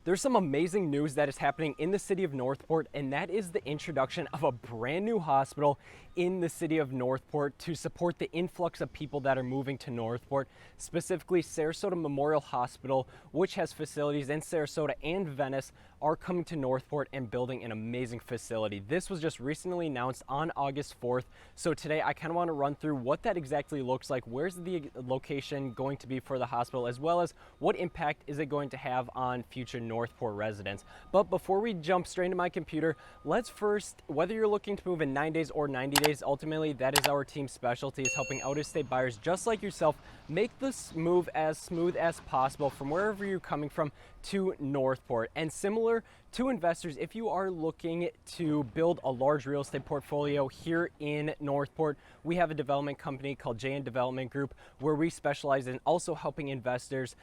There's some amazing news that is happening in the city of Northport, and that is the introduction of a brand new hospital in the city of Northport to support the influx of people that are moving to Northport, specifically Sarasota Memorial Hospital, which has facilities in Sarasota and Venice, are coming to Northport and building an amazing facility. This was just recently announced on August 4th, so today I kind of want to run through what that exactly looks like, where's the location going to be for the hospital, as well as what impact is it going to have on future Northport residents. But before we jump straight into my computer, let's first, whether you're looking to move in 9 days or 90 days, ultimately that is our team's specialty, is helping out-of-state buyers just like yourself make this move as smooth as possible from wherever you're coming from to Northport. And similar to investors, if you are looking to build a large real estate portfolio here in Northport, we have a development company called JN Development Group where we specialize in also helping investors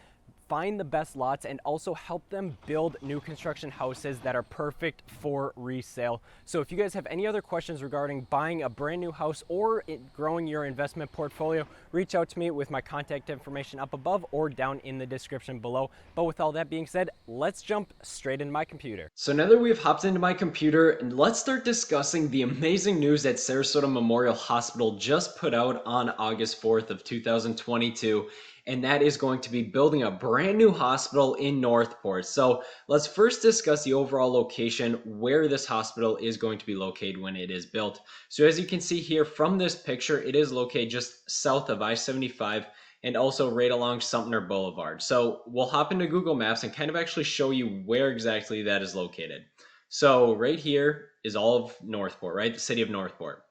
find the best lots and also help them build new construction houses that are perfect for resale. So if you guys have any other questions regarding buying a brand new house or growing your investment portfolio, reach out to me with my contact information up above or down in the description below. But with all that being said, let's jump straight into my computer. So now that we've hopped into my computer, let's start discussing the amazing news that Sarasota Memorial Hospital just put out on August 4th of 2022. And that is going to be building a brand new hospital in Northport. So let's first discuss the overall location where this hospital is going to be located when it is built. So as you can see here from this picture, it is located just south of I-75 and also right along Sumter Boulevard. So we'll hop into Google Maps and kind of actually show you where exactly that is located. So right here is all of Northport, right? The city of Northport.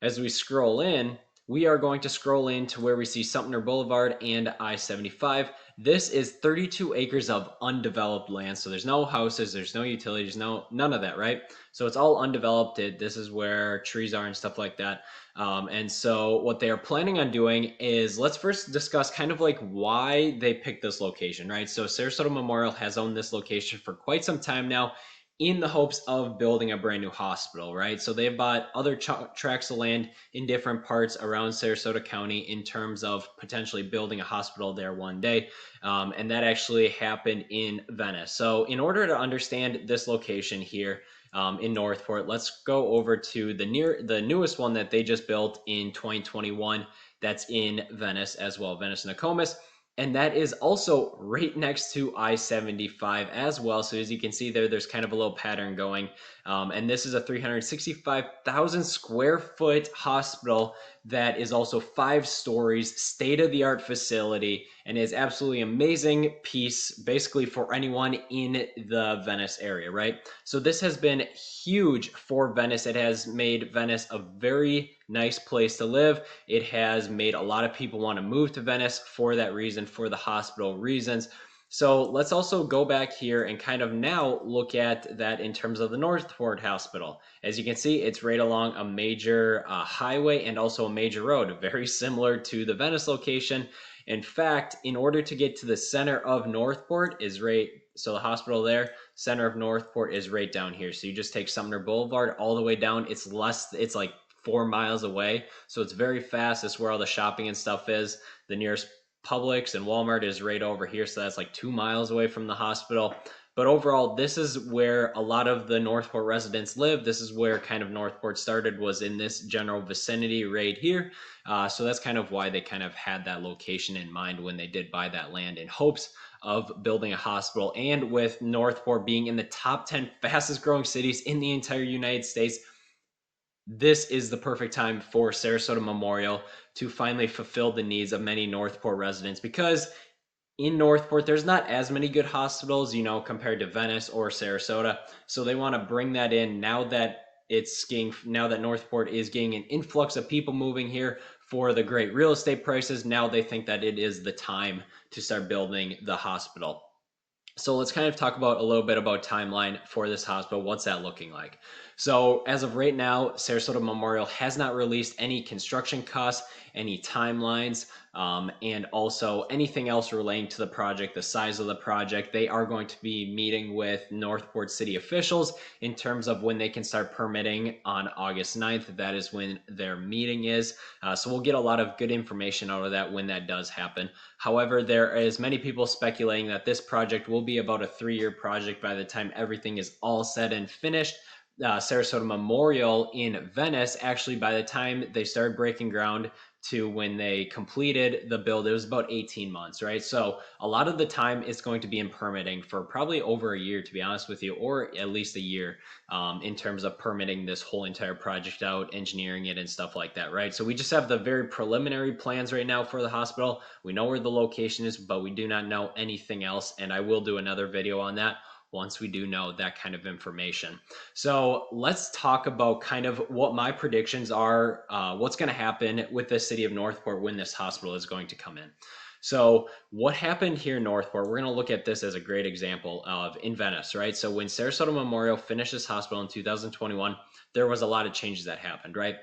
As we scroll in, we are going to scroll into where we see Sumter Boulevard and I-75. This is 32 acres of undeveloped land. So there's no houses, there's no utilities, none of that, right? So it's all undeveloped. This is where trees are and stuff like that. And so what they are planning on doing is, let's first discuss kind of like why they picked this location, right? So Sarasota Memorial has owned this location for quite some time now, in the hopes of building a brand new hospital, right? So they've bought other tracts of land in different parts around Sarasota County in terms of potentially building a hospital there one day. And that actually happened in Venice. So in order to understand this location here in Northport, let's go over to the newest one that they just built in 2021. That's in Venice as well, Venice Nokomis. And that is also right next to I-75 as well. So as you can see there, there's kind of a little pattern going. And this is a 365,000 square foot hospital that is also 5 stories, state-of-the-art facility, and is absolutely amazing piece basically for anyone in the Venice area, right? So this has been huge for Venice. It has made Venice a very nice place to live. It has made a lot of people want to move to Venice for that reason, for the hospital reasons. So let's also go back here and kind of now look at that in terms of the Northport Hospital. As you can see, it's right along a major highway and also a major road, very similar to the Venice location. In fact, in order to get to the center of Northport so the hospital there, center of Northport is right down here. So you just take Sumter Boulevard all the way down. It's like 4 miles away. So it's very fast. It's where all the shopping and stuff is. The nearest Publix and Walmart is right over here. So that's like 2 miles away from the hospital. But overall, this is where a lot of the Northport residents live. This is where kind of Northport started, was in this general vicinity right here. So that's kind of why they kind of had that location in mind when they did buy that land, in hopes of building a hospital. And with Northport being in the top 10 fastest growing cities in the entire United States, this is the perfect time for Sarasota Memorial to finally fulfill the needs of many Northport residents, because in Northport, there's not as many good hospitals, compared to Venice or Sarasota. So they want to bring that in now that Northport is getting an influx of people moving here for the great real estate prices. Now they think that it is the time to start building the hospital. So let's kind of talk about a little bit about timeline for this hospital. What's that looking like? So as of right now, Sarasota Memorial has not released any construction costs, any timelines. and also anything else relating to the project, the size of the project. They are going to be meeting with Northport city officials in terms of when they can start permitting on August 9th. That is when their meeting is. So we'll get a lot of good information out of that when that does happen. However, there is many people speculating that this project will be about a 3-year project by the time everything is all said and finished. Sarasota Memorial in Venice, actually, by the time they started breaking ground to when they completed the build, it was about 18 months, right? So a lot of the time it's going to be in permitting for probably over a year, to be honest with you, or at least a year, in terms of permitting this whole entire project out, engineering it and stuff like that, right? So we just have the very preliminary plans right now for the hospital. We know where the location is, but we do not know anything else. And I will do another video on that once we do know that kind of information. So let's talk about kind of what my predictions are, what's going to happen with the city of Northport when this hospital is going to come in. So what happened here in Northport, we're going to look at this as a great example of in Venice, right? So when Sarasota Memorial finished this hospital in 2021, there was a lot of changes that happened, right?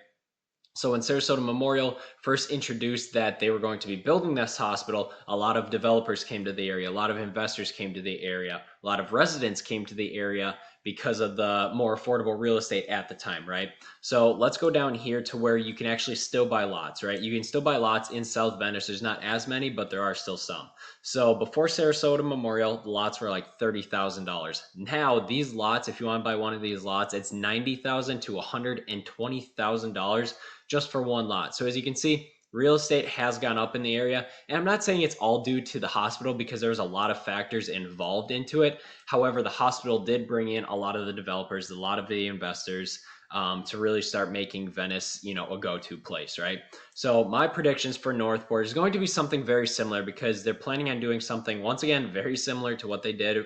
So when Sarasota Memorial first introduced that they were going to be building this hospital, a lot of developers came to the area, a lot of investors came to the area, a lot of residents came to the area because of the more affordable real estate at the time, right? So let's go down here to where you can actually still buy lots, right? You can still buy lots in South Venice. There's not as many, but there are still some. So before Sarasota Memorial, the lots were like $30,000. Now these lots, if you want to buy one of these lots, it's $90,000 to $120,000 just for one lot. So as you can see, real estate has gone up in the area. And I'm not saying it's all due to the hospital because there's a lot of factors involved into it. However, the hospital did bring in a lot of the developers, a lot of the investors, to really start making Venice, a go-to place, right? So my predictions for Northport is going to be something very similar because they're planning on doing something, once again, very similar to what they did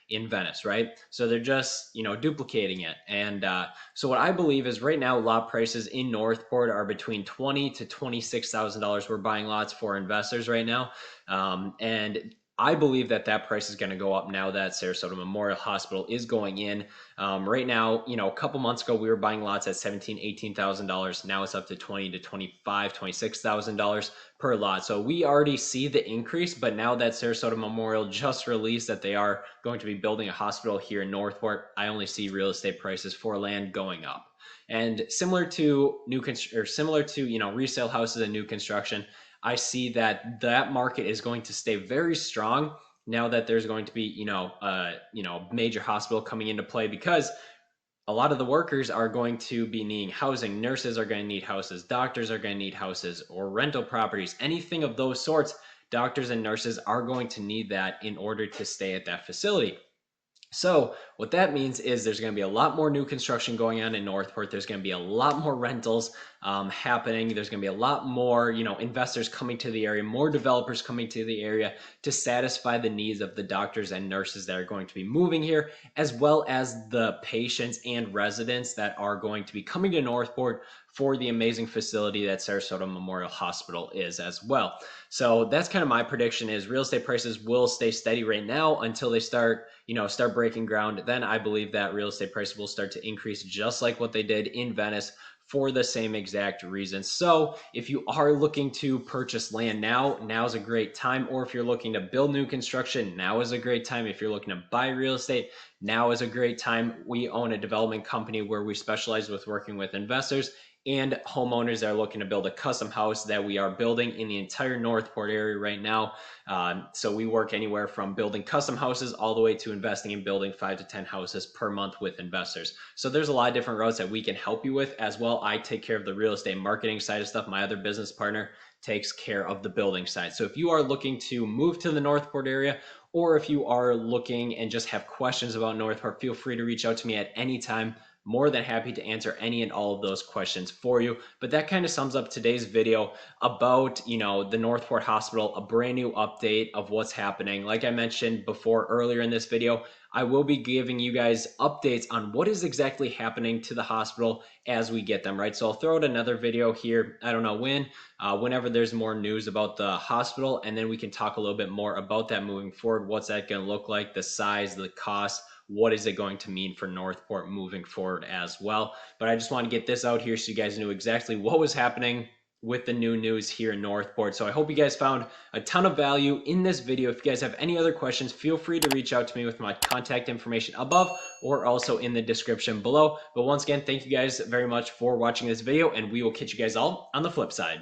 in Venice, right? So they're just, duplicating it. And so what I believe is right now lot prices in Northport are between $20,000 to $26,000. We're buying lots for investors right now. And I believe that price is going to go up now that Sarasota Memorial Hospital is going in. Right now, a couple months ago, we were buying lots at $17,000, $18,000. Now it's up to $20,000 to $25,000, $26,000 per lot. So we already see the increase, but now that Sarasota Memorial just released that they are going to be building a hospital here in Northport, I only see real estate prices for land going up. And similar to resale houses and new construction, I see that market is going to stay very strong now that there's going to be, major hospital coming into play because a lot of the workers are going to be needing housing. Nurses are going to need houses. Doctors are going to need houses or rental properties, anything of those sorts. Doctors and nurses are going to need that in order to stay at that facility. So what that means is there's going to be a lot more new construction going on in Northport. There's going to be a lot more rentals happening. There's going to be a lot more, investors coming to the area, more developers coming to the area to satisfy the needs of the doctors and nurses that are going to be moving here, as well as the patients and residents that are going to be coming to Northport for the amazing facility that Sarasota Memorial Hospital is as well. So that's kind of my prediction is real estate prices will stay steady right now until they start breaking ground. Then I believe that real estate prices will start to increase just like what they did in Venice for the same exact reason. So if you are looking to purchase land now is a great time. Or if you're looking to build new construction, now is a great time. If you're looking to buy real estate, now is a great time. We own a development company where we specialize with working with investors and homeowners that are looking to build a custom house that we are building in the entire Northport area right now. So we work anywhere from building custom houses all the way to investing in building 5 to 10 houses per month with investors. So there's a lot of different routes that we can help you with as well. I take care of the real estate marketing side of stuff. My other business partner takes care of the building side. So if you are looking to move to the Northport area, or if you are looking and just have questions about Northport, feel free to reach out to me at any time. More than happy to answer any and all of those questions for you. But that kind of sums up today's video about, the Northport Hospital, a brand new update of what's happening. Like I mentioned before earlier in this video, I will be giving you guys updates on what is exactly happening to the hospital as we get them, right? So I'll throw out another video here. I don't know when, whenever there's more news about the hospital, and then we can talk a little bit more about that moving forward. What's that going to look like? The size, the cost, what is it going to mean for Northport moving forward as well? But I just want to get this out here so you guys knew exactly what was happening with the new news here in Northport. So I hope you guys found a ton of value in this video. If you guys have any other questions, feel free to reach out to me with my contact information above or also in the description below. But once again, thank you guys very much for watching this video, and we will catch you guys all on the flip side.